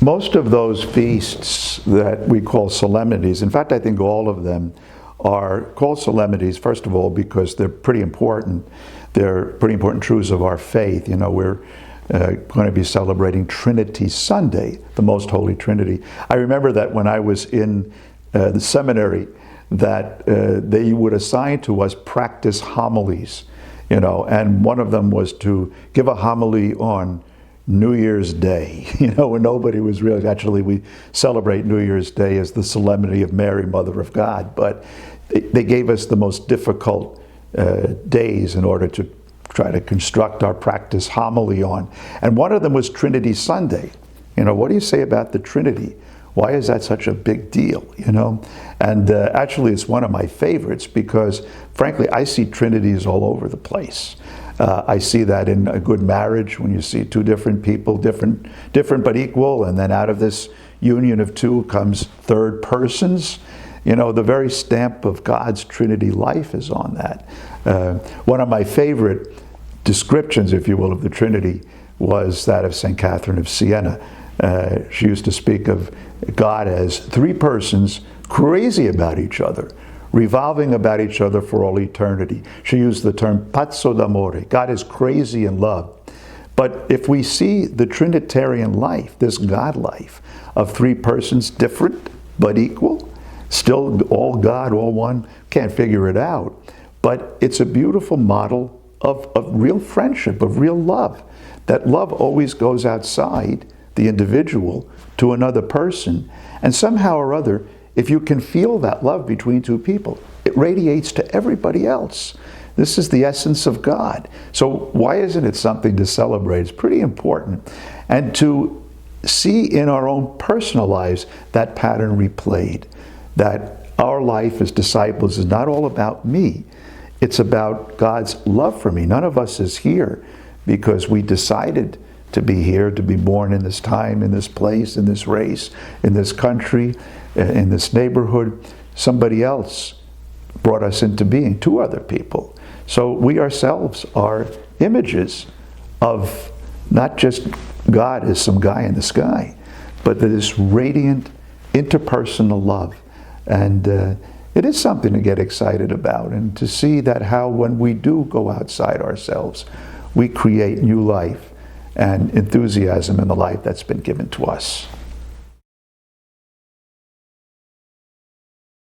Most of those feasts that we call solemnities, in fact, I think all of them are called solemnities, first of all, because they're pretty important. They're pretty important truths of our faith. You know, we're going to be celebrating Trinity Sunday, the Most Holy Trinity. I remember that when I was in the seminary, that they would assign to us practice homilies, you know, and one of them was to give a homily on New Year's Day, you know, when nobody was really, actually we celebrate New Year's Day as the solemnity of Mary, Mother of God, but they gave us the most difficult days in order to try to construct our practice homily on. And one of them was Trinity Sunday. You know, what do you say about the Trinity? Why is that such a big deal, you know? And actually it's one of my favorites because, frankly, I see Trinities all over the place. I see that in a good marriage when you see two different people, different but equal, and then out of this union of two comes third persons. You know, the very stamp of God's Trinity life is on that. One of my favorite descriptions, if you will, of the Trinity was that of St. Catherine of Siena. She used to speak of God as three persons crazy about each other, revolving about each other for all eternity. She used the term pazzo d'amore. God is crazy in love. But if we see the Trinitarian life, this God life of three persons, different but equal, still all God, all one, can't figure it out. But it's a beautiful model of real friendship, of real love. That love always goes outside the individual to another person. And somehow or other, if you can feel that love between two people, it radiates to everybody else. This is the essence of God. So why isn't it something to celebrate? It's pretty important. And to see in our own personal lives that pattern replayed, that our life as disciples is not all about me. It's about God's love for me. None of us is here because we decided to be here, to be born in this time, in this place, in this race, in this country, in this neighborhood. Somebody else brought us into being, two other people. So we ourselves are images of not just God as some guy in the sky, but this radiant interpersonal love. And it is something to get excited about and to see that how when we do go outside ourselves, we create new life and enthusiasm in the life that's been given to us.